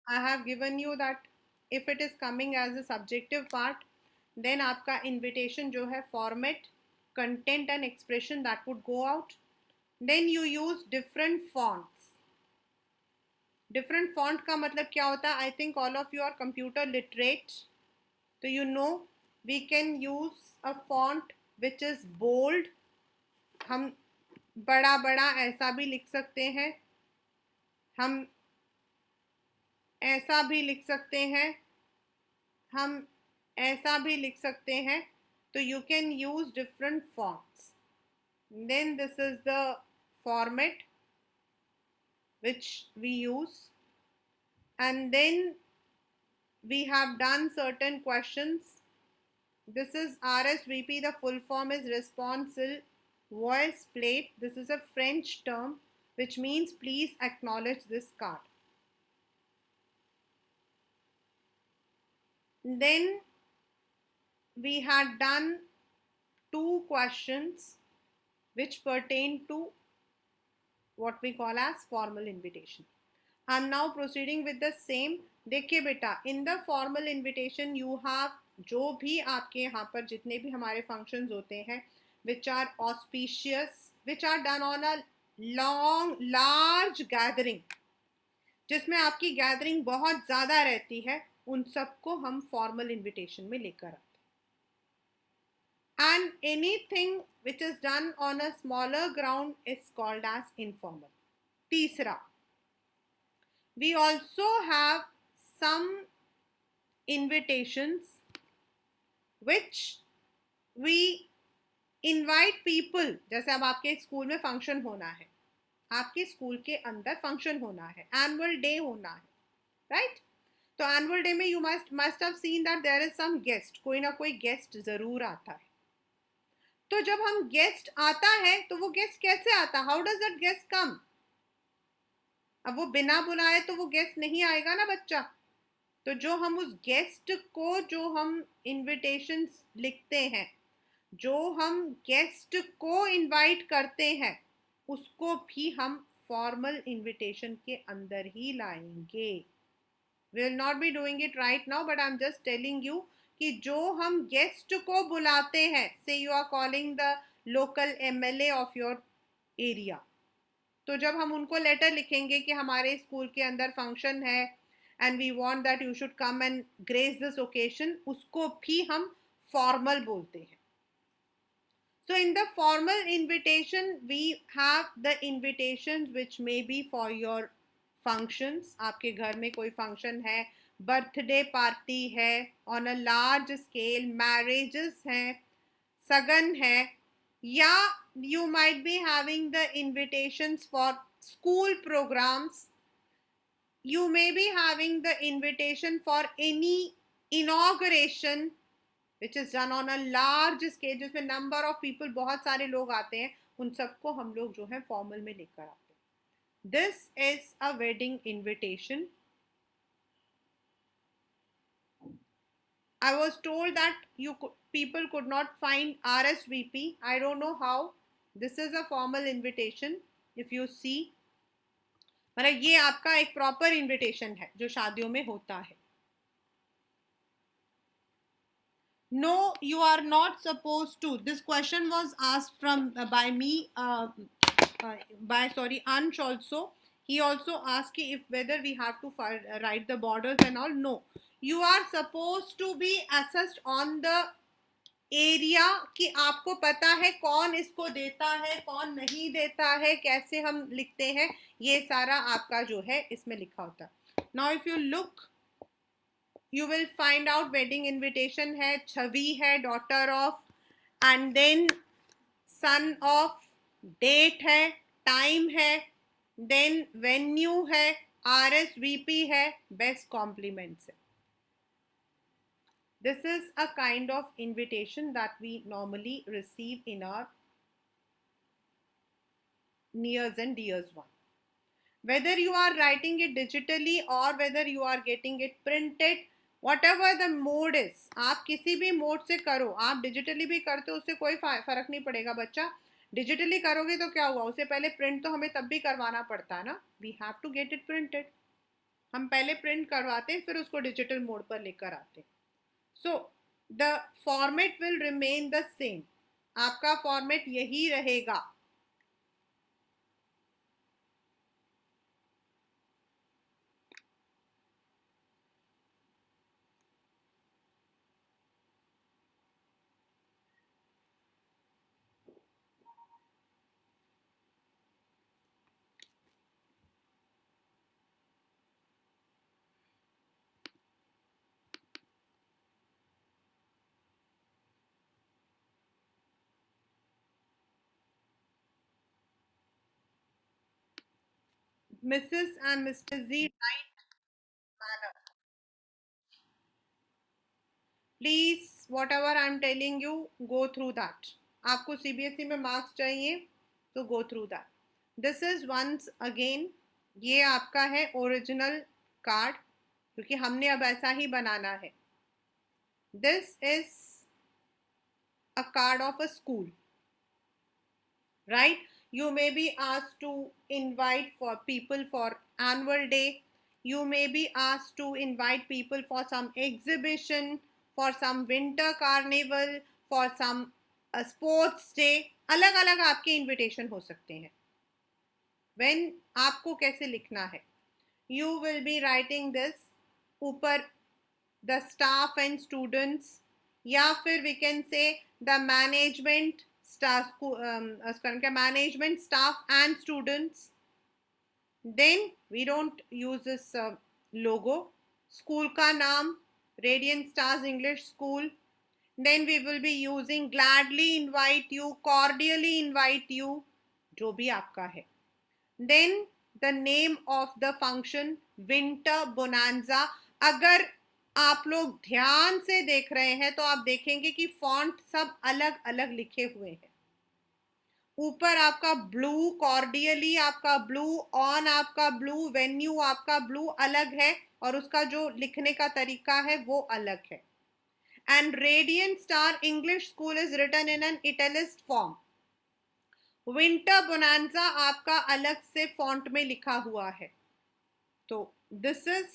I have given you that if it is coming as a subjective part, then आपका invitation जो है format, content and expression that would go out. Then you use different fonts. Different font का मतलब क्या होता है? I think all of you are computer literate. So you know we can use a font which is bold. हम बड़ा बड़ा ऐसा भी लिख सकते हैं, हम ऐसा भी लिख सकते हैं, हम ऐसा भी लिख सकते हैं. तो you can use different fonts. Then this is the format which we use, and then we have done certain questions. This is RSVP. The full form is responsive voice plate. This is a French term which means please acknowledge this card. Then we had done two questions which pertain to what we call as formal invitation. I am now proceeding with the same. देखिए बेटा, in the formal invitation you have जो भी आपके यहाँ पर जितने भी हमारे functions होते हैं which are auspicious, which are done on a long large gathering, जिसमें आपकी गैदरिंग बहुत ज़्यादा रहती है, उन सबको हम फॉर्मल इनविटेशन में लेकर आते हैं. And anything which is done on a smaller ground is called as informal. तीसरा, we also have some invitations which we invite people. जैसे अब आपके स्कूल में फंक्शन होना है, आपके स्कूल के अंदर फंक्शन होना है, एनुअल डे होना है, राइट? तो एनुअल डे में you must have seen that there is some guest, कोई ना कोई गेस्ट जरूर आता है. तो जब हम गेस्ट आता है तो वो गेस्ट कैसे आता, हाउ डज दैट गेस्ट कम? अब वो बिना बुलाए तो वो गेस्ट नहीं आएगा ना बच्चा. तो जो हम उस गेस्ट को, जो हम इनविटेशन लिखते हैं, जो हम गेस्ट को इनवाइट करते हैं, उसको भी हम फॉर्मल इनविटेशन के अंदर ही लाएंगे. We will not be doing it right now, but I'm just telling you कि जो हम गेस्ट को बुलाते हैं, say you are calling the local MLA of your area, तो जब हम उनको लेटर लिखेंगे कि हमारे स्कूल के अंदर फंक्शन है and we want that you should come and grace this occasion, उसको भी हम फॉर्मल बोलते हैं. So in the formal invitation we have the invitations which may be for your functions. आपके घर में कोई फंक्शन है, बर्थडे पार्टी है on a large scale, marriages हैं, सगन है, या you might be having the invitations for school programmes. You may be having the invitation for any inauguration which is done on a large scale, जिसमें number of people, बहुत सारे लोग आते हैं, उन सबको हम लोग जो है फॉर्मल में लेकर आते हैं. This is a wedding invitation. I was told that people could not find RSVP. I don't know how. This is a formal invitation. If you see, मतलब ये आपका एक प्रॉपर इनविटेशन है जो शादियों में होता है. No, you are not supposed to. This question was asked from by me, by Ansh also. He also asked if whether we have to write the borders and all. No, you are supposed to be assessed on the area कि आपको पता है कौन इसको देता है, कौन नहीं देता है, कैसे हम लिखते हैं, ये सारा आपका जो है इसमें लिखा होता है. Now if you look, you will find out wedding invitation है, छवि है, daughter of, and then son of, date है, time है, then venue है, RSVP है, best compliments है. This is a kind of invitation that we normally receive in our nears and dears one. Whether you are writing it digitally or whether you are getting it printed, whatever the mode is, आप किसी भी mode से करो, आप digitally भी करते हो उससे कोई फर्क नहीं पड़ेगा बच्चा. डिजिटली करोगे तो क्या हुआ, उससे पहले प्रिंट तो हमें तब भी करवाना पड़ता है ना. We have to get it printed. हम पहले प्रिंट करवाते हैं, फिर उसको डिजिटल मोड पर लेकर आते हैं. So the format will remain the same. आपका फॉर्मेट यही रहेगा. Mrs. and Mr. Z, right manner. Please whatever I am telling you, go through that. आपको सीबीएसई में मार्क्स चाहिए तो go through that. This is once again, ये आपका है ओरिजिनल कार्ड, क्योंकि हमने अब ऐसा ही बनाना है. This is a card of a school, right? You may be asked to invite for people for annual day. You may be asked to invite people for some exhibition, for some winter carnival, for some sports day. अलग अलग आपके invitation हो सकते हैं. When आपको कैसे लिखना है, you will be writing this ऊपर the staff and students, या फिर we can say the management staff, management staff and students. Then we don't use this logo. School का नाम Radiant Stars English School. Then we will be using gladly invite you, cordially invite you, जो भी आपका है. Then the name of the function winter bonanza. अगर आप लोग ध्यान से देख रहे हैं तो आप देखेंगे कि फॉन्ट सब अलग अलग लिखे हुए हैं. ऊपर आपका ब्लू कॉर्डियली, आपका ब्लू ऑन, आपका ब्लू वेन्यू, आपका ब्लू अलग है और उसका जो लिखने का तरीका है वो अलग है. And radiant star English school is written in an italics form. Winter bonanza आपका अलग से फॉन्ट में लिखा हुआ है. तो this is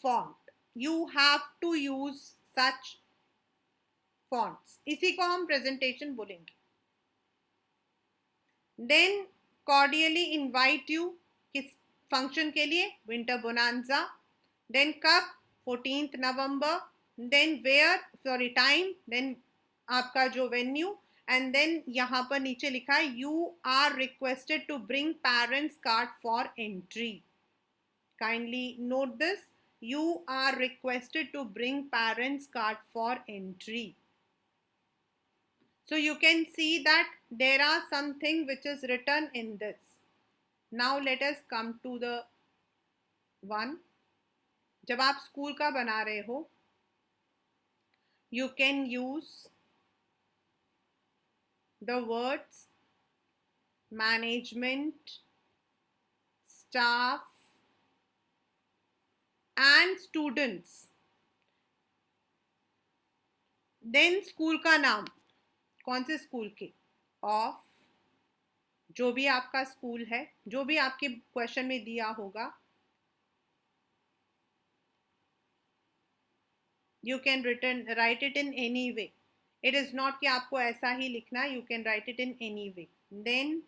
font. You have to use such fonts. इसी को हम प्रेजेंटेशन बोलेंगे. देन कॉर्डियली इनवाइट यू, किस फंक्शन के लिए? Winter bonanza. देन कब? 14th November. Then where, sorry time, then आपका जो वेन्यू, एंड देन यहाँ पर नीचे लिखा है you are requested to bring parents card for entry. Kindly note this, you are requested to bring parents card for entry. So you can see that there are something which is written in this. Now let us come to the one. जब आप school का बना रहे हो, you can use the words management, staff and students. Then school का नाम, कौन से स्कूल के? ऑफ, जो भी आपका स्कूल है, जो भी आपके क्वेश्चन में दिया होगा. You can write it in any way. It is not कि आपको ऐसा ही लिखना. You can write it in any way. Then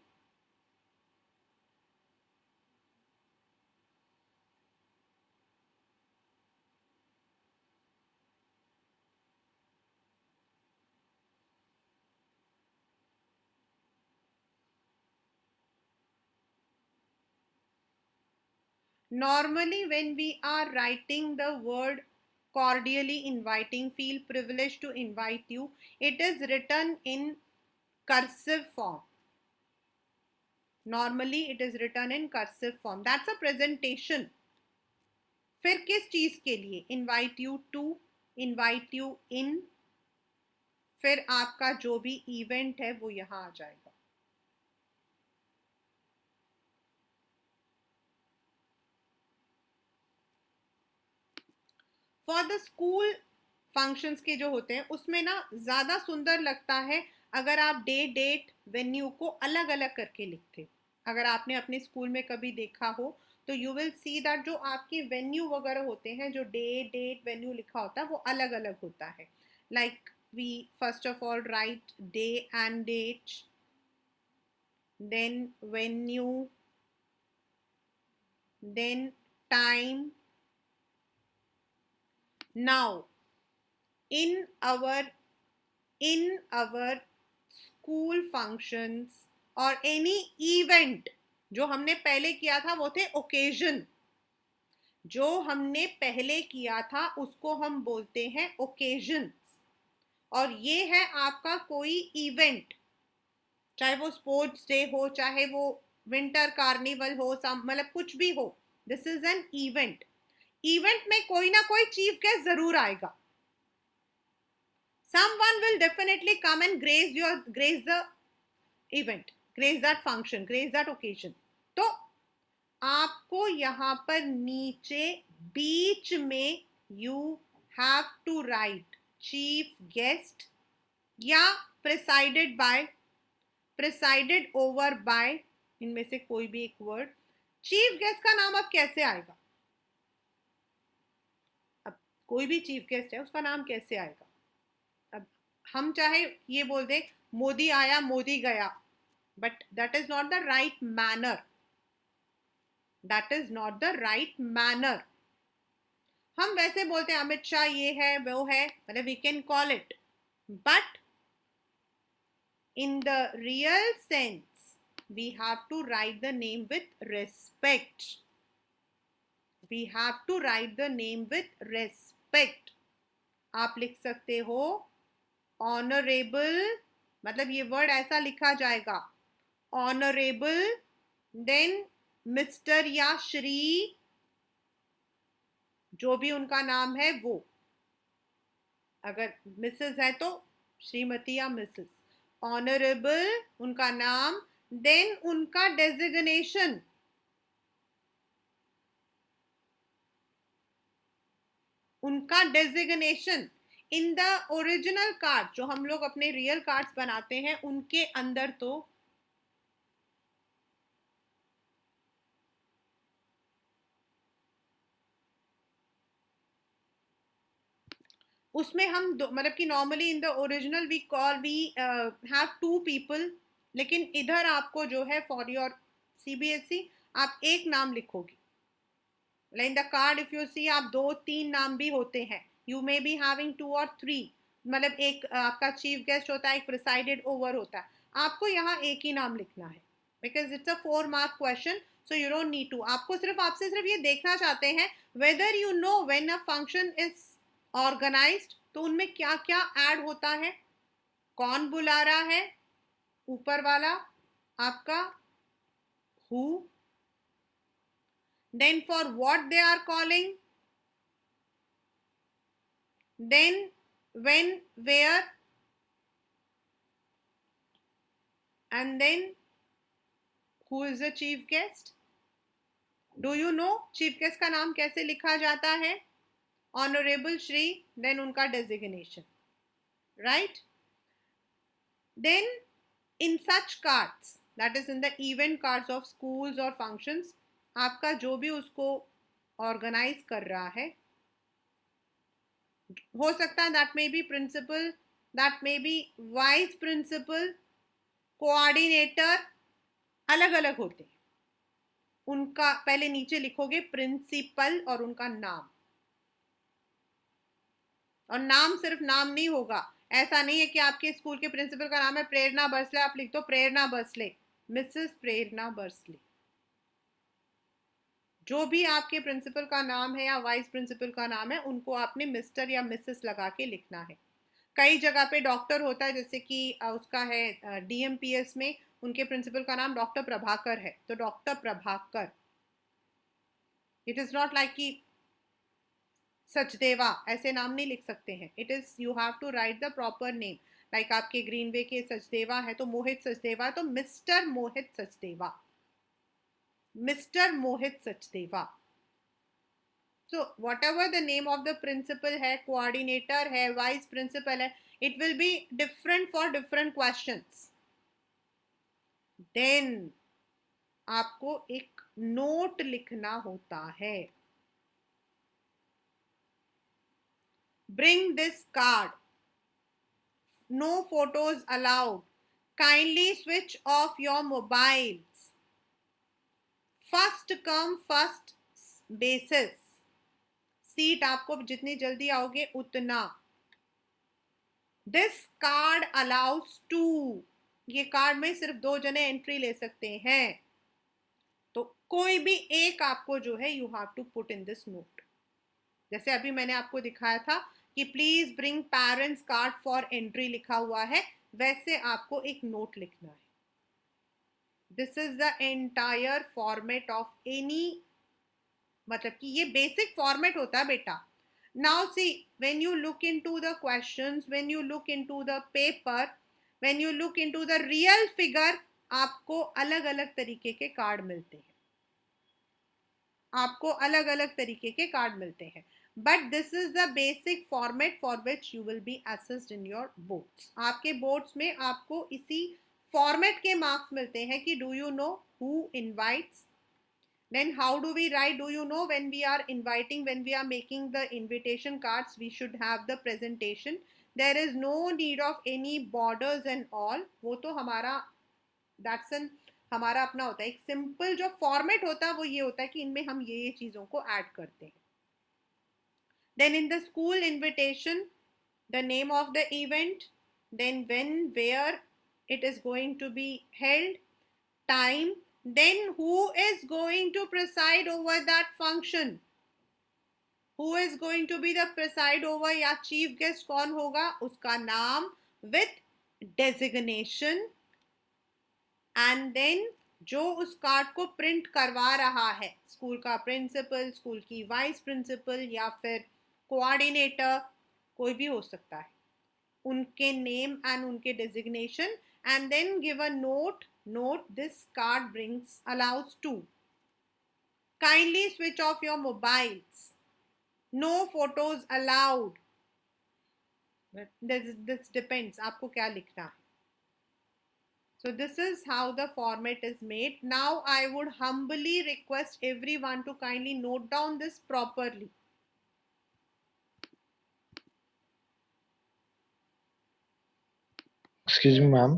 normally when we are writing the word cordially inviting, feel privileged to invite you, it is written in cursive form. Normally it is written in cursive form. That's a presentation. फिर किस चीज के लिए? invite you to, invite you in, फिर आपका जो भी event है वो यहां आ जाएगा. फॉर द स्कूल फंक्शंस के जो होते हैं उसमें ना ज़्यादा सुंदर लगता है अगर आप डे डेट वेन्यू को अलग अलग करके लिखते. अगर आपने अपने स्कूल में कभी देखा हो तो यू विल सी दैट जो आपके वेन्यू वगैरह होते हैं, जो डेट वेन्यू लिखा होता है, वो अलग अलग होता है. Like we first of all write day and date, then venue, then time. Now in our school functions or any event, जो हमने पहले किया था वो थे ओकेजन. जो हमने पहले किया था उसको हम बोलते हैं ओकेजन. और ये है आपका कोई इवेंट, चाहे वो स्पोर्ट्स डे हो, चाहे वो विंटर कार्निवल हो, मतलब कुछ भी हो. This is an event. Event में कोई ना कोई चीफ गेस्ट जरूर आएगा. Someone will definitely come and grace the event, grace that function, grace that occasion. तो आपको यहाँ पर नीचे बीच में you have to write chief guest या presided by, presided over by, इनमें से कोई भी एक वर्ड. चीफ गेस्ट का नाम अब कैसे आएगा? अब कोई भी चीफ गेस्ट है उसका नाम कैसे आएगा? अब हम चाहे ये बोल दें मोदी आया मोदी गया, but that is not the right manner. That is not the right manner. हम वैसे बोलते हैं अमित शाह ये है वो है, मतलब we can call it, but in the real sense we have to write the name with respect. We have to write the name with respect. आप लिख सकते हो ऑनरेबल, मतलब ये वर्ड ऐसा लिखा जाएगा ऑनरेबल, देन मिस्टर या श्री, जो भी उनका नाम है वो. अगर मिसेस है तो श्रीमती या मिसेस. ऑनरेबल उनका नाम, देन उनका डेजिग्नेशन. उनका designation in the original card, जो हम लोग अपने रियल कार्ड्स बनाते हैं उनके अंदर, तो उसमें हम मतलब कि normally in the original we have 2 people, लेकिन इधर आपको जो है फॉर योर सीबीएसई आप एक नाम लिखोगे. Like the card if you see आप 2-3 नाम भी होते हैं. You may be having 2 or 3, मतलब एक आपका चीफ गेस्ट होता है, एक प्रिसाइडेड ओवर होता है. आपको यहाँ एक ही नाम लिखना है because it's a 4 mark question, so you don't need to. आपसे सिर्फ ये देखना चाहते हैं whether you know when a function is organised, तो उनमें क्या क्या ऐड होता है. कौन बुला रहा है, ऊपर वाला आपका who, then for what they are calling, then when, where, and then who is the chief guest. Do you know chief guest का नाम कैसे लिखा जाता है? ऑनरेबल श्री, then उनका designation, right? Then in such cards, that is in the event cards of schools or functions, आपका जो भी उसको ऑर्गेनाइज कर रहा है, हो सकता है that may be principal, that may be vice principal, coordinator, अलग अलग होते हैं. उनका पहले नीचे लिखोगे प्रिंसिपल और उनका नाम. और नाम सिर्फ नाम नहीं होगा. ऐसा नहीं है कि आपके स्कूल के प्रिंसिपल का नाम है प्रेरणा बर्सले, आप लिख दो प्रेरणा बर्सले, मिसेस प्रेरणा बर्सले. जो भी आपके प्रिंसिपल का नाम है या वाइस प्रिंसिपल का नाम है, उनको आपने मिस्टर या मिसेस लगा के लिखना है. कई जगह पे डॉक्टर होता है, जैसे कि उसका है डीएमपीएस में उनके प्रिंसिपल का नाम डॉक्टर प्रभाकर है, तो doctor Prabhakar. It is not like कि सचदेवा, ऐसे नाम नहीं लिख सकते हैं. It is you have to write the proper name. Like आपके ग्रीनवे के सचदेवा है तो मोहित सचदेवा, तो mister Mohit Sachdeva, mister Mohit Sachdeva. So whatever the name of the principal है, coordinator है, vice principal है, it will be different for different questions. Then आपको एक नोट लिखना होता है. Bring this card. No photos allowed. Kindly switch off your mobiles. First come first basis. Seat आपको जितनी जल्दी आओगे उतना. This card allows two. ये कार्ड में सिर्फ 2 जने एंट्री ले सकते हैं. तो कोई भी एक आपको जो है you have to put in this note. जैसे अभी मैंने आपको दिखाया था कि please bring parents card for entry लिखा हुआ है, वैसे आपको एक नोट लिखना है. This is the entire format of any, मतलब कि ये बेसिक फॉर्मेट होता है बेटा. Now see, when you look into the questions, when you look into the paper, when you look into the real figure, आपको अलग अलग तरीके के कार्ड मिलते हैं. आपको अलग अलग तरीके के कार्ड मिलते हैं. But this is the basic format for which you will be assessed in your boards. आपके बोर्ड्स में आपको इसी फॉर्मेट के मार्क्स मिलते हैं कि do you know who invites. Then how do we write? Do you know when we are inviting, when we are making the invitation cards, we should have the presentation. There is no need of any borders and all. वो तो हमारा that's an हमारा अपना होता है. एक simple जो format होता है वो ये होता है कि इनमें हम ये चीज़ों को ऐड करते हैं. Then in the school invitation, the name of the event, then when, where it is going to be held, time, then who is going to preside over that function, who is going to be the preside over या chief guest कौन होगा, उसका नाम with designation, and then जो उस card को print करवा रहा है, स्कूल का प्रिंसिपल, स्कूल की वाइस प्रिंसिपल या फिर कोऑर्डिनेटर, कोई भी हो सकता है, उनके नेम एंड उनके designation, and then give a note. Note, this card brings allows two. Kindly switch off your mobiles. No photos allowed. This depends आपको क्या लिखना है. So this is how the format is made. Now I would humbly request everyone to kindly note down this properly. Excuse me, ma'am.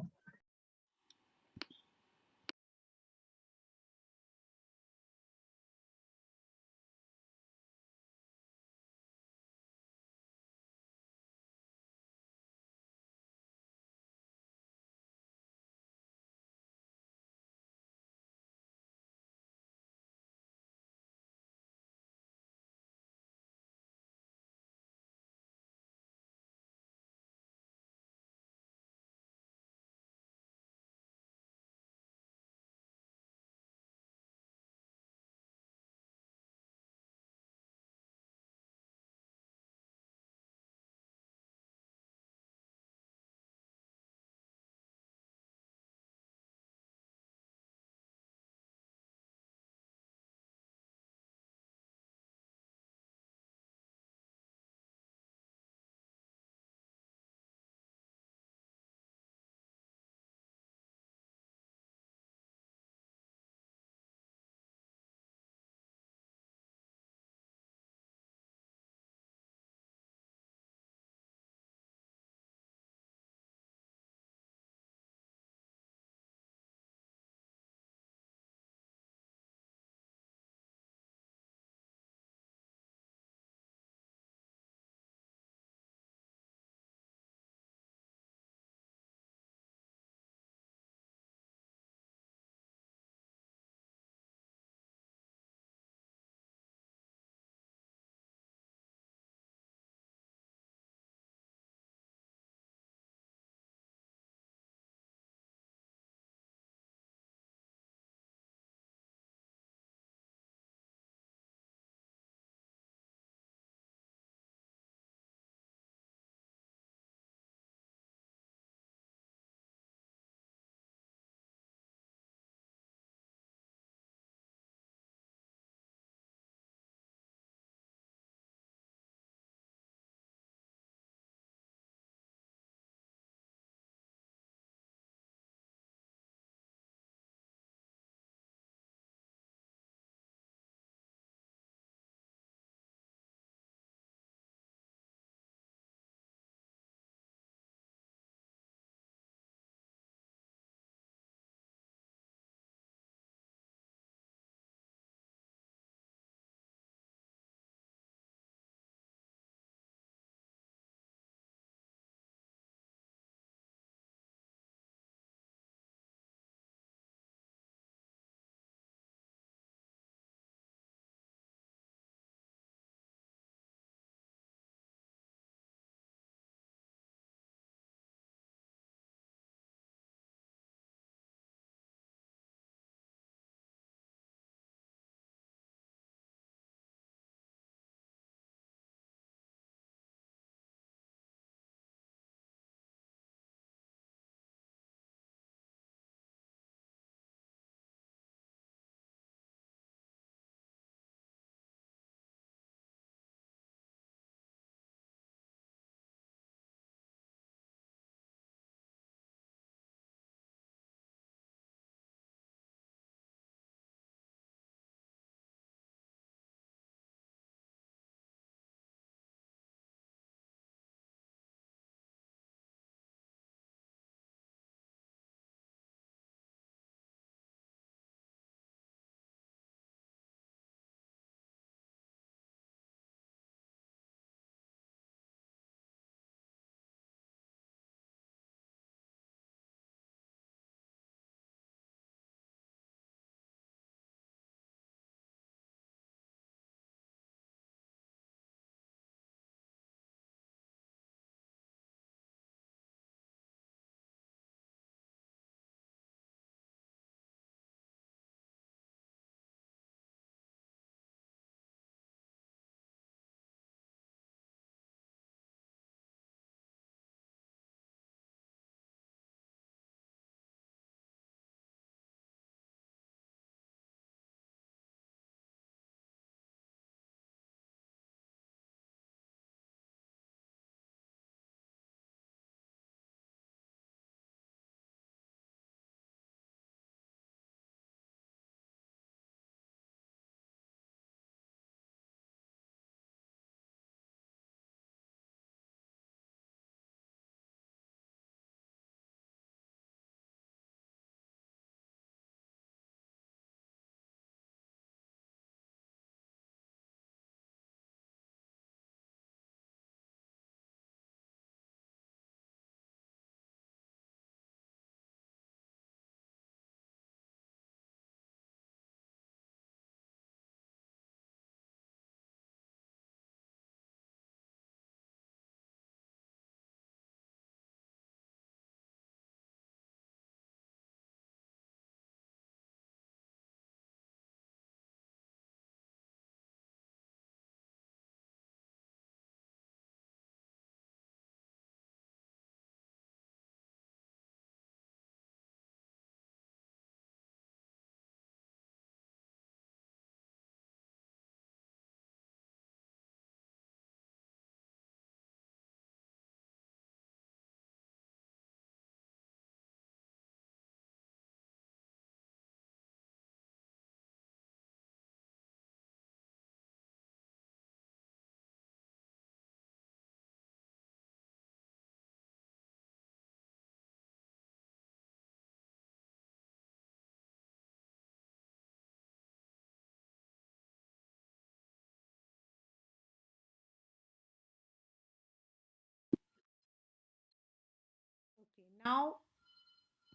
Now,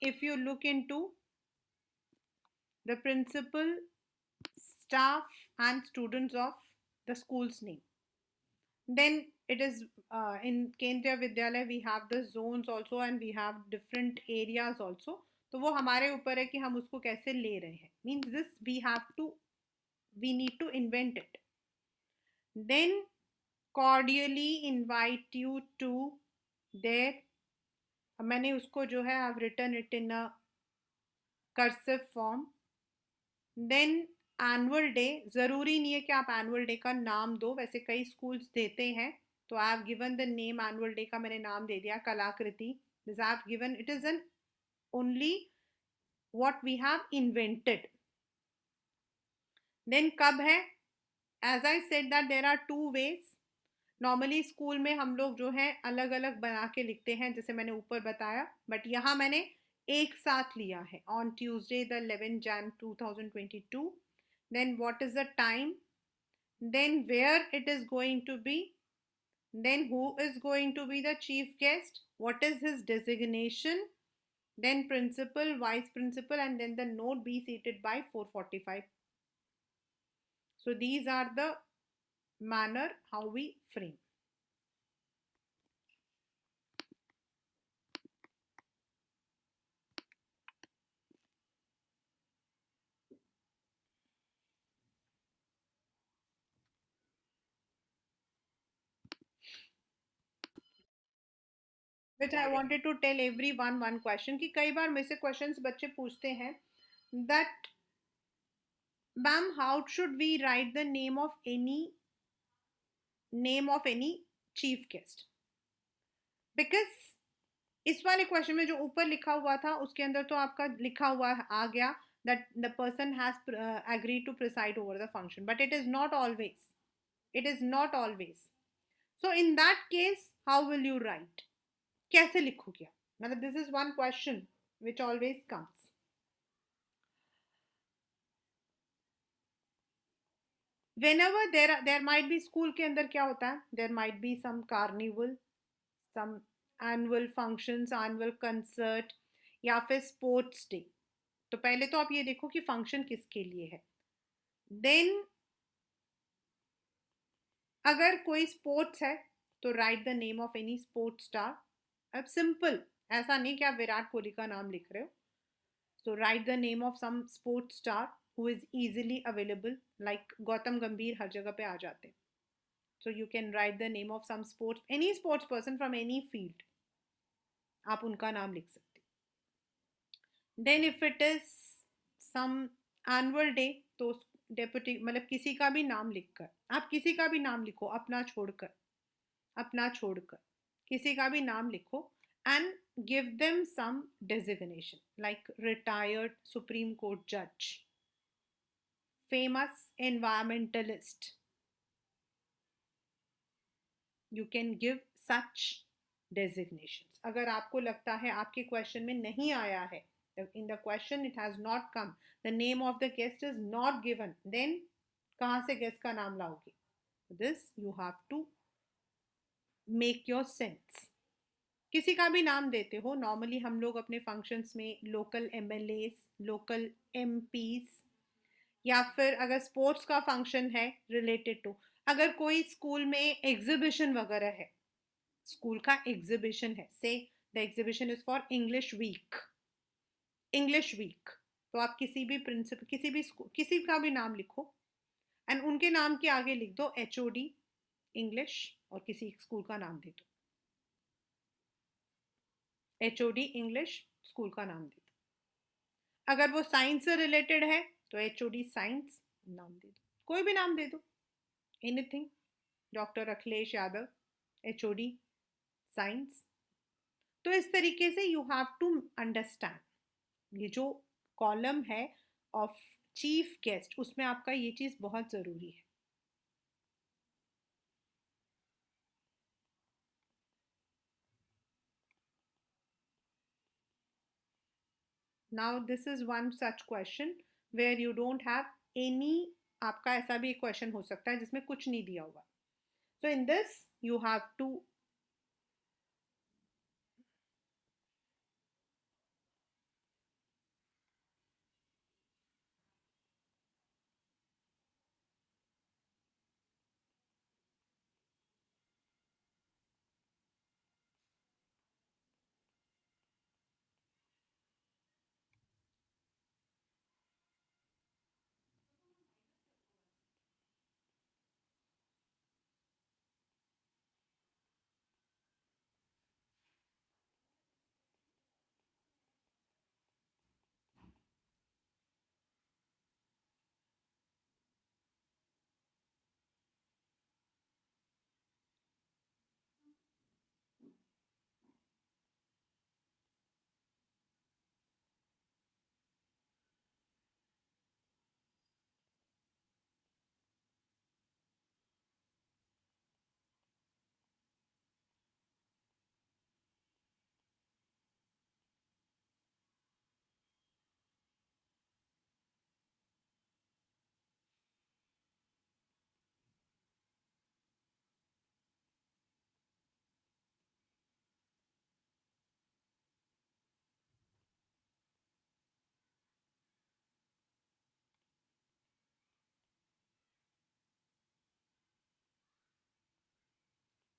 if you look into the principal, staff, and students of the school's name, then it is in Kendriya Vidyalaya we have the zones also and we have different areas also. तो वो हमारे ऊपर है कि हम उसको कैसे ले रहे हैं. Means this we need to invent it. Then cordially invite you to their, मैंने उसको जो है I've written it in a cursive form. Then annual day, ज़रूरी नहीं है कि आप एनुअल डे का नाम दो, वैसे कई स्कूल्स देते हैं. तो I have given the name annual day का, मैंने नाम दे दिया कलाकृति. This I have given, it is an only what we have invented. Then कब है, as I said that there are two ways. Normally school में हम लोग जो है अलग अलग बना के लिखते हैं जैसे मैंने ऊपर बताया, बट यहाँ मैंने एक साथ लिया है. On Tuesday the 11 Jan 2022. Then what is the time, then where it is going to be, then who is going to be the chief guest, what is his designation, then principal, vice principal, and then the note be seated by 4:45. So these are the manner how we frame. Which I wanted to tell everyone one question कि कई बार मुझसे questions बच्चे पूछते हैं that ma'am how should we write the name of any chief guest. Because इस वाले question में जो ऊपर लिखा हुआ था उसके अंदर तो आपका लिखा हुआ आ गया that the person has agreed to preside over the function, but it is not always. It is not always. So in that case, how will you write? कैसे लिखोगे? मतलब this is one question which always comes. Whenever there might be school के अंदर क्या होता है? There might be some carnival, some annual functions, annual concert, या फिर sports day. तो पहले तो आप ये देखो कि फंक्शन किसके लिए है. देन अगर कोई स्पोर्ट्स है तो right the name of any sports star. अब सिंपल, ऐसा नहीं कि आप विराट कोहली का नाम लिख रहे हो. So write the name of some sports star who is easily available, like Gautam Gambhir हर जगह पे आ जाते हैं. So you can write the name of some sports, any sports person from any field, आप उनका नाम लिख सकते. Then if it is some annual day तो डेप्यूटी मतलब किसी का भी नाम लिखकर, आप किसी का भी नाम लिखो, अपना छोड़कर किसी का भी नाम लिखो and give them some designation like retired supreme court जज, famous environmentalist. You can give such designations. अगर आपको लगता है आपके क्वेश्चन में नहीं आया है, in the question it has not come, the name of the guest is not given, then कहाँ से guest का नाम लाओगे? this you have to make your sense. किसी का भी नाम देते हो, नॉर्मली हम लोग अपने फंक्शंस में लोकल एमएलएस, लोकल एमपीस, या फिर अगर स्पोर्ट्स का फंक्शन है रिलेटेड टू, अगर कोई स्कूल में एग्जीबिशन वगैरह है, स्कूल का एग्जीबिशन है, से the exhibition is for English weak, तो आप किसी भी प्रिंसिपल, किसी भी स्कूल, किसी का भी नाम लिखो एंड उनके नाम के आगे लिख दो एचओडी इंग्लिश और किसी स्कूल का नाम दे दो. एचओडी इंग्लिश, स्कूल का नाम दे दो. अगर वो साइंस से रिलेटेड है तो एचओडी साइंस नाम दे दो, कोई भी नाम दे दो, anything. Doctor Akhilesh Yadav, HOD science. तो इस तरीके से यू हैव टू अंडरस्टैंड. ये जो कॉलम है ऑफ चीफ गेस्ट, उसमें आपका ये चीज बहुत जरूरी है. Now this is one such question where you don't have any, आपका ऐसा भी एक क्वेश्चन हो सकता है जिसमें कुछ नहीं दिया हुआ. So in this you have to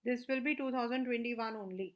This will be 2021 only.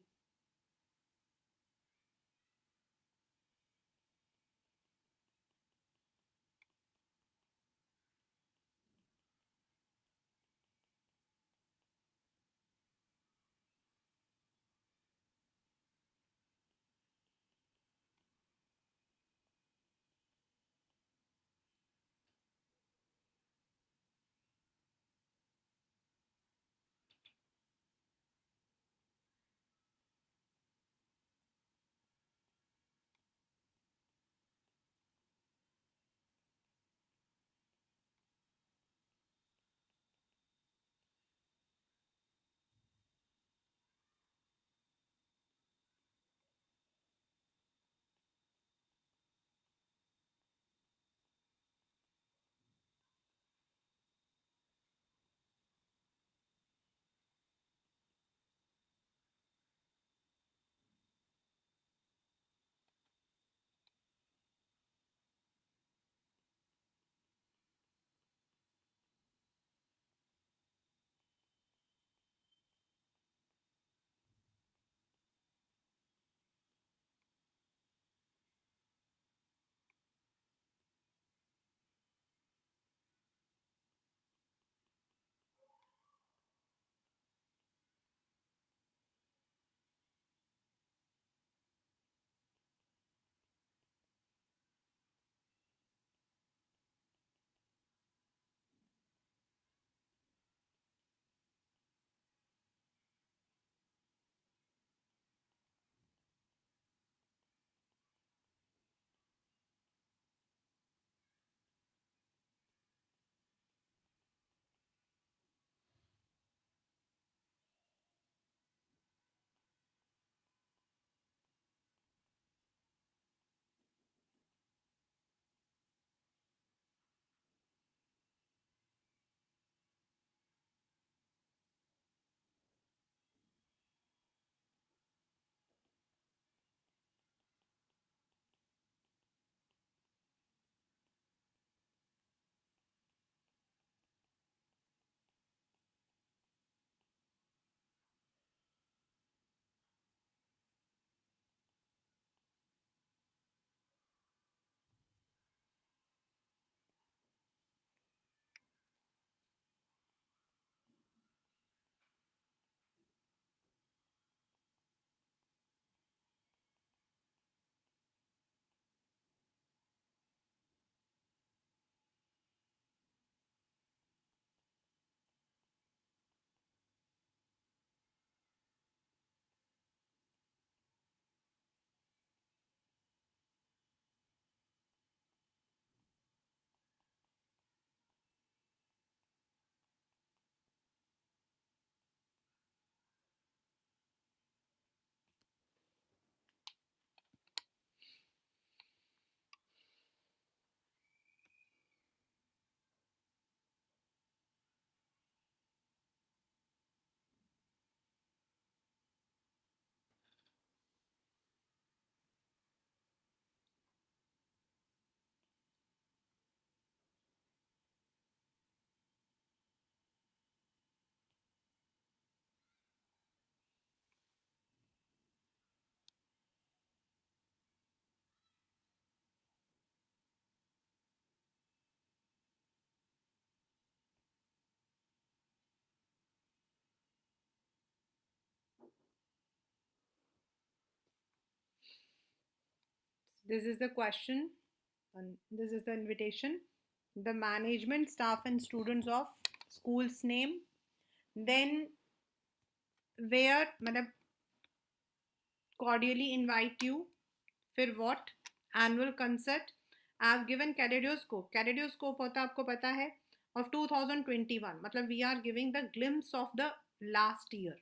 This is the question, and this is the invitation. The management, staff, and students of school's name. Then where, मतलब cordially invite you. फिर what? Annual concert. I have given Kaleidoscope. Kaleidoscope होता आपको पता है of 2021. मतलब we are giving the glimpse of the last year.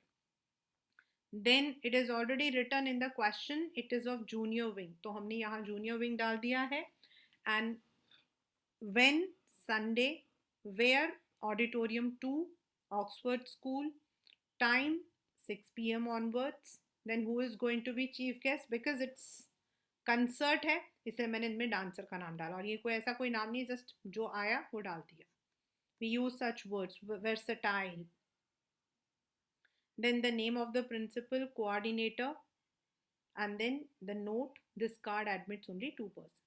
Then it is already written in the question. It is of junior wing. तो हमने यहाँ junior wing डाल दिया है. And when? Sunday. Where? Auditorium 2, Oxford School. Time 6 p.m. onwards. Then who is going to be chief guest? Because it's concert है इसलिए मैंने इनमें डांसर का नाम डाला और ये कोई ऐसा कोई नाम नहीं, जस्ट जो आया वो डाल दिया. We use such words, versatile. then the name of the principal, coordinator, and then the note, this card admits only 2 persons.